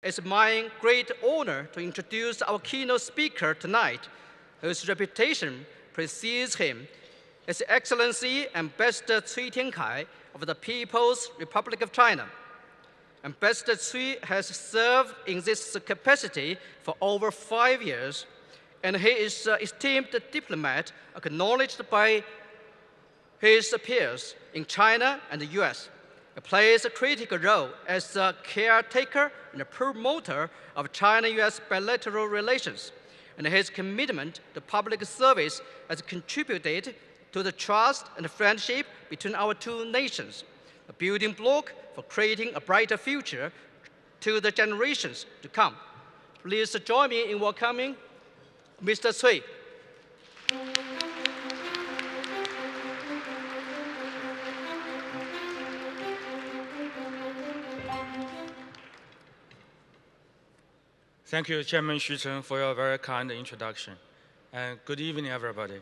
It's my great honor to introduce our keynote speaker tonight, whose reputation precedes him, His Excellency Ambassador Cui Tiankai of the People's Republic of China. Ambassador Cui has served in this capacity for over 5 years, and he is an esteemed diplomat acknowledged by his peers in China and the US. He plays a critical role as a caretaker and a promoter of China-US bilateral relations, and his commitment to public service has contributed to the trust and friendship between our two nations, a building block for creating a brighter future to the generations to come. Please join me in welcoming Mr. Cui. Thank you, Chairman Xu Cheng, for your very kind introduction. And good evening, everybody.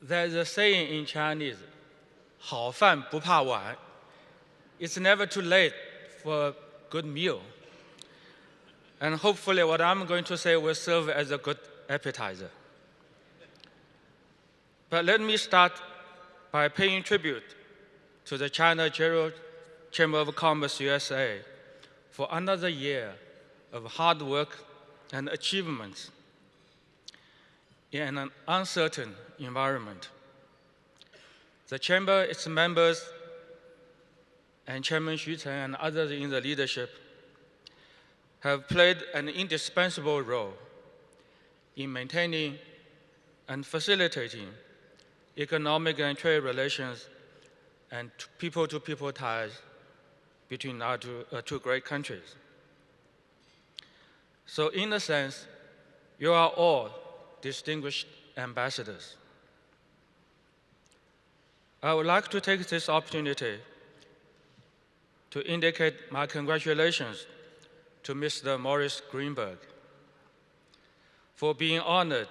There's a saying in Chinese, 好饭不怕晚. It's never too late for a good meal. And hopefully what I'm going to say will serve as a good appetizer. But let me start by paying tribute to the China General Chamber of Commerce USA for another year of hard work and achievements in an uncertain environment. The Chamber, its members, and Chairman Xu Cheng and others in the leadership have played an indispensable role in maintaining and facilitating economic and trade relations and people-to-people ties between our two great countries. So in a sense, you are all distinguished ambassadors. I would like to take this opportunity to indicate my congratulations to Mr. Maurice Greenberg for being honored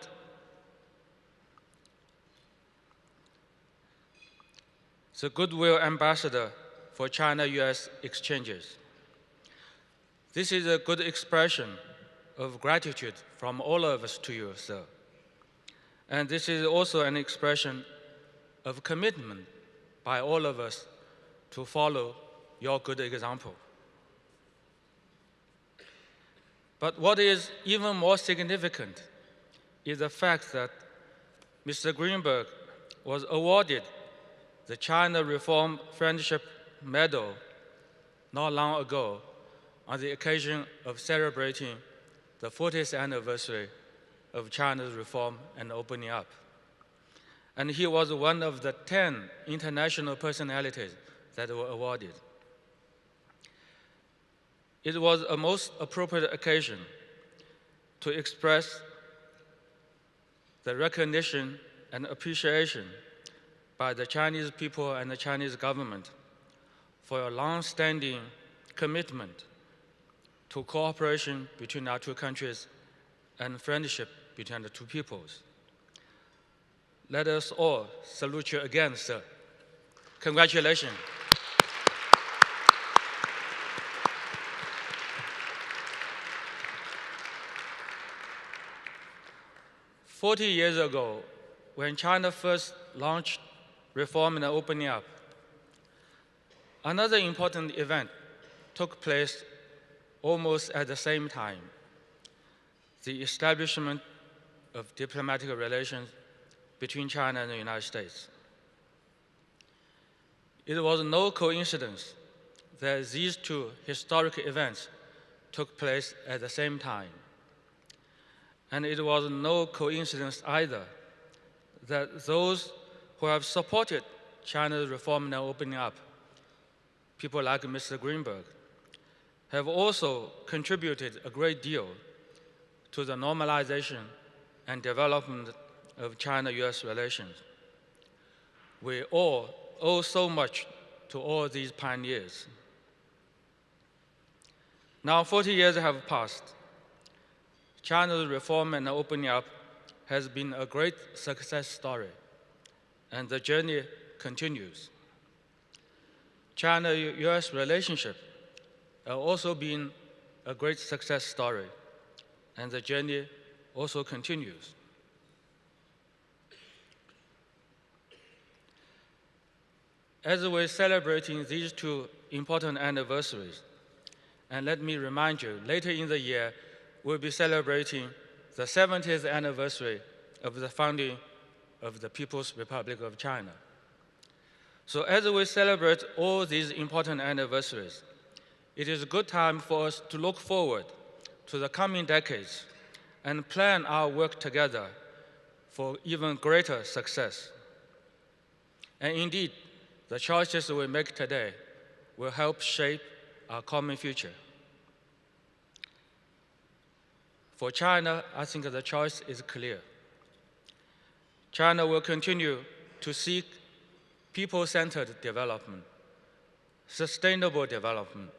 the Goodwill Ambassador for China-US exchanges. This is a good expression of gratitude from all of us to you, sir. And this is also an expression of commitment by all of us to follow your good example. But what is even more significant is the fact that Mr. Greenberg was awarded the China Reform Friendship Medal not long ago on the occasion of celebrating the 40th anniversary of China's reform and opening up. And he was one of the 10 international personalities that were awarded. It was a most appropriate occasion to express the recognition and appreciation by the Chinese people and the Chinese government for your long-standing commitment to cooperation between our two countries and friendship between the two peoples. Let us all salute you again, sir. Congratulations. "40 years ago, when China first launched reform and opening up, another important event took place almost at the same time: the establishment of diplomatic relations between China and the United States. It was no coincidence that these two historic events took place at the same time. And it was no coincidence either that those who have supported China's reform and opening up, people like Mr. Greenberg, have also contributed a great deal to the normalization and development of China-US relations. We all owe so much to all these pioneers. Now 40 years have passed. China's reform and opening up has been a great success story, and the journey continues. China-US relationship have also been a great success story, and the journey also continues. As we're celebrating these two important anniversaries, and let me remind you, later in the year, we'll be celebrating the 70th anniversary of the founding of the People's Republic of China. So as we celebrate all these important anniversaries, it is a good time for us to look forward to the coming decades and plan our work together for even greater success. And indeed, the choices we make today will help shape our common future. For China, I think the choice is clear. China will continue to seek people-centered development, sustainable development,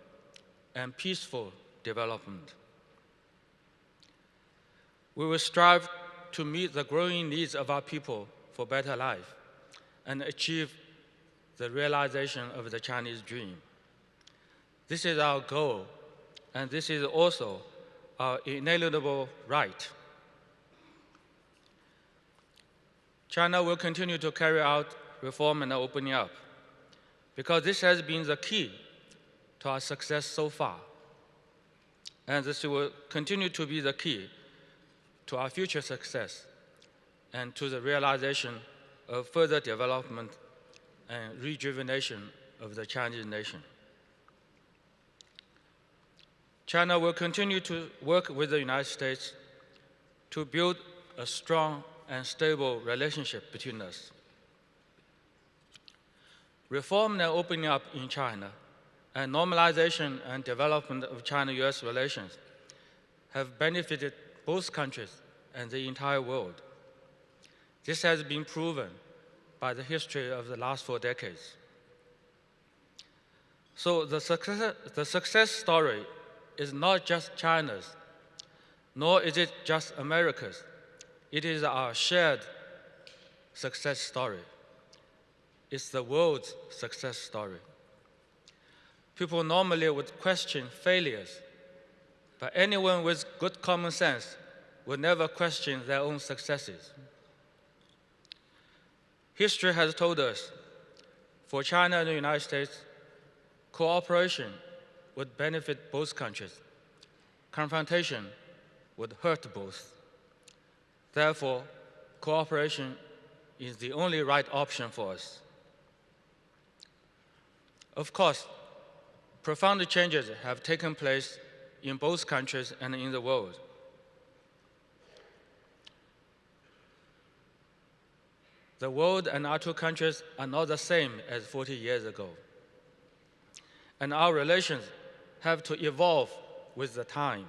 and peaceful development. We will strive to meet the growing needs of our people for better life and achieve the realization of the Chinese dream. This is our goal, and this is also our inalienable right. China will continue to carry out reform and opening up, because this has been the key to our success so far. And this will continue to be the key to our future success and to the realization of further development and rejuvenation of the Chinese nation. China will continue to work with the United States to build a strong and stable relationship between us. Reform and opening up in China and normalization and development of China-US relations have benefited both countries and the entire world. This has been proven by the history of the last 4 decades. So the success story is not just China's, nor is it just America's. It is our shared success story. It's the world's success story. People normally would question failures, but anyone with good common sense would never question their own successes. History has told us, for China and the United States, cooperation would benefit both countries. Confrontation would hurt both. Therefore, cooperation is the only right option for us. Of course, profound changes have taken place in both countries and in the world. The world and our two countries are not the same as 40 years ago. And our relations have to evolve with the time.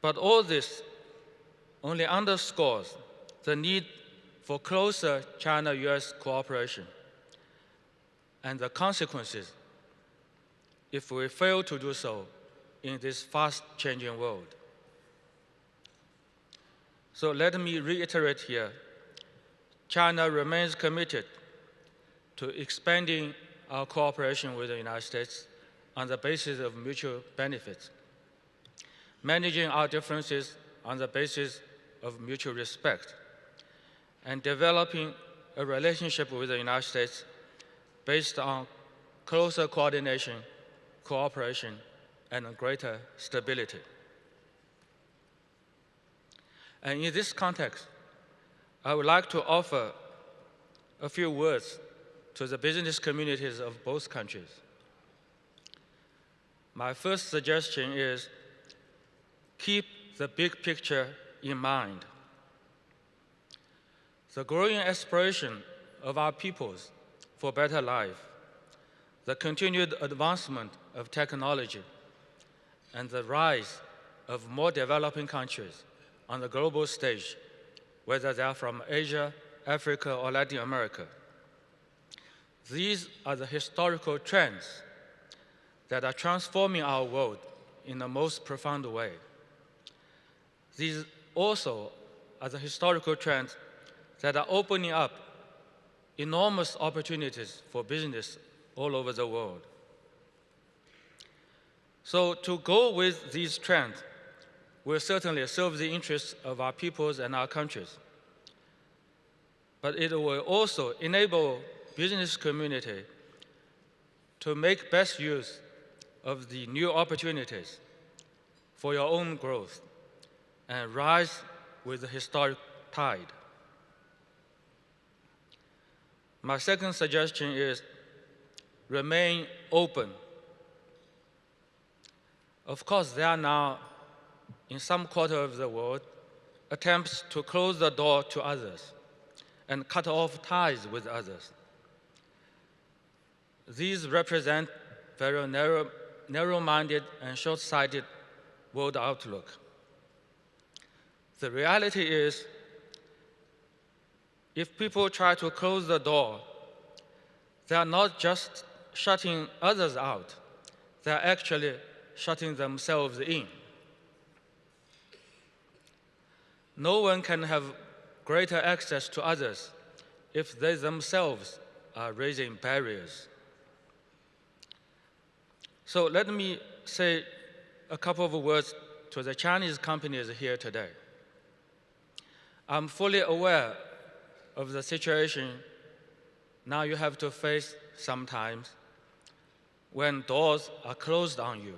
But all this only underscores the need for closer China-US cooperation and the consequences if we fail to do so in this fast-changing world. So let me reiterate here, China remains committed to expanding our cooperation with the United States on the basis of mutual benefits, managing our differences on the basis of mutual respect, and developing a relationship with the United States based on closer coordination, cooperation, and greater stability. And in this context, I would like to offer a few words to the business communities of both countries. My first suggestion is keep the big picture in mind. The growing aspiration of our peoples for better life, the continued advancement of technology, and the rise of more developing countries on the global stage, whether they are from Asia, Africa, or Latin America. These are the historical trends that are transforming our world in the most profound way. These also are the historical trends that are opening up enormous opportunities for business all over the world. So to go with these trends will certainly serve the interests of our peoples and our countries. But it will also enable business community to make best use of the new opportunities for your own growth and rise with the historic tide. My second suggestion is remain open. Of course, there are now, in some quarter of the world, attempts to close the door to others and cut off ties with others. These represent very narrow-minded and short-sighted world outlook. The reality is, if people try to close the door, they are not just shutting others out, they are actually shutting themselves in. No one can have greater access to others if they themselves are raising barriers. So let me say a couple of words to the Chinese companies here today. I'm fully aware of the situation now you have to face sometimes when doors are closed on you.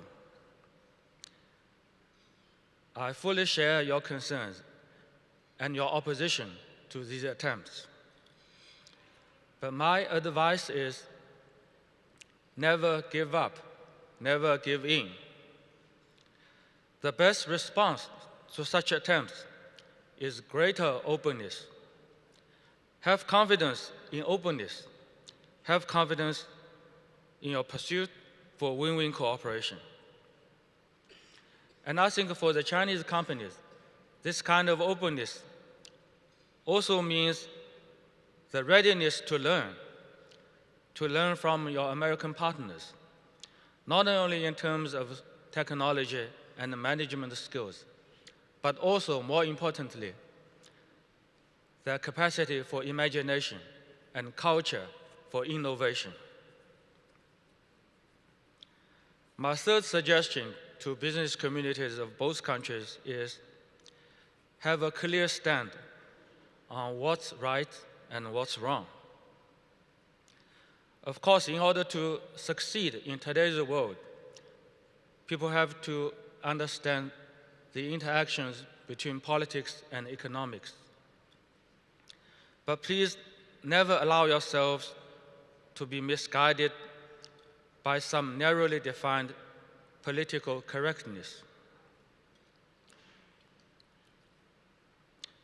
I fully share your concerns and your opposition to these attempts. But my advice is never give up, never give in. The best response to such attempts is greater openness. Have confidence in openness. Have confidence in your pursuit for win-win cooperation. And I think for the Chinese companies, this kind of openness also means the readiness to learn from your American partners, not only in terms of technology and management skills, but also, more importantly, their capacity for imagination and culture for innovation. My third suggestion to business communities of both countries is have a clear stand on what's right and what's wrong. Of course, in order to succeed in today's world, people have to understand the interactions between politics and economics. But please never allow yourselves to be misguided by some narrowly defined political correctness.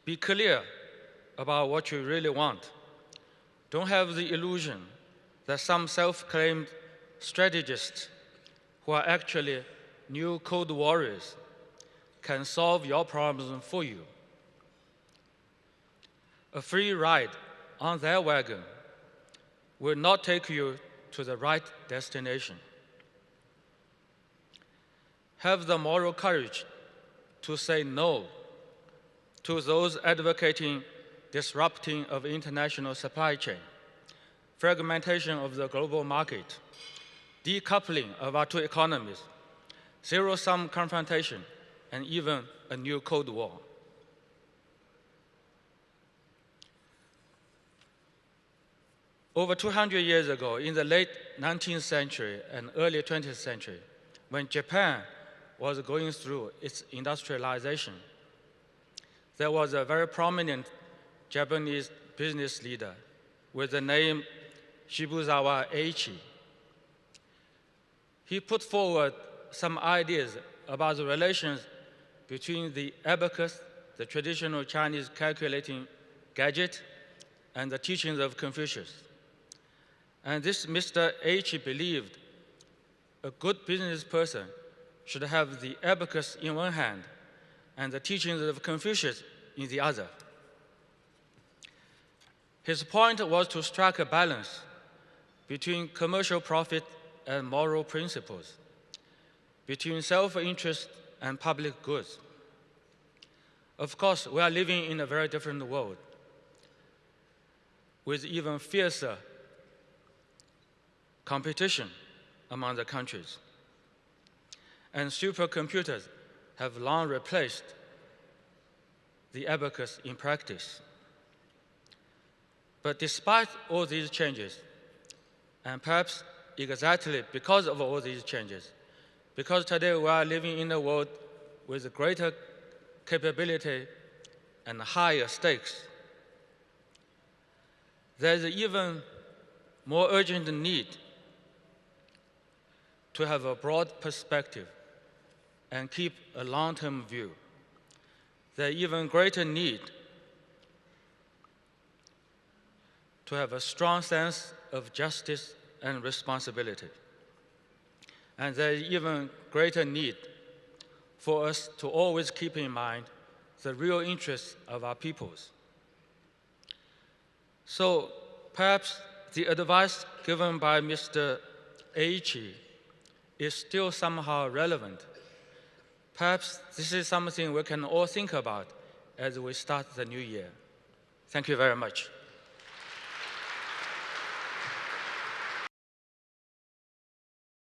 Be clear about what you really want. Don't have the illusion that some self-claimed strategists who are actually new code warriors can solve your problems for you. A free ride on their wagon will not take you to the right destination. Have the moral courage to say no to those advocating disrupting of international supply chain, fragmentation of the global market, decoupling of our two economies, zero-sum confrontation, and even a new Cold War. Over 200 years ago, in the late 19th century and early 20th century, when Japan was going through its industrialization, there was a very prominent Japanese business leader with the name Shibuzawa Eiichi. He put forward some ideas about the relations between the abacus, the traditional Chinese calculating gadget, and the teachings of Confucius. And this Mr. Eiichi believed a good business person should have the abacus in one hand and the teachings of Confucius in the other. His point was to strike a balance between commercial profit and moral principles, between self-interest and public goods. Of course, we are living in a very different world with even fiercer competition among the countries. and supercomputers have long replaced the abacus in practice. But despite all these changes, and perhaps exactly because of all these changes, because today we are living in a world with greater capability and higher stakes, there is even more urgent need to have a broad perspective and keep a long-term view. There is even greater need to have a strong sense of justice and responsibility. And there is even greater need for us to always keep in mind the real interests of our peoples. So perhaps the advice given by Mr. Aichi is still somehow relevant. Perhaps this is something we can all think about as we start the new year. Thank you very much.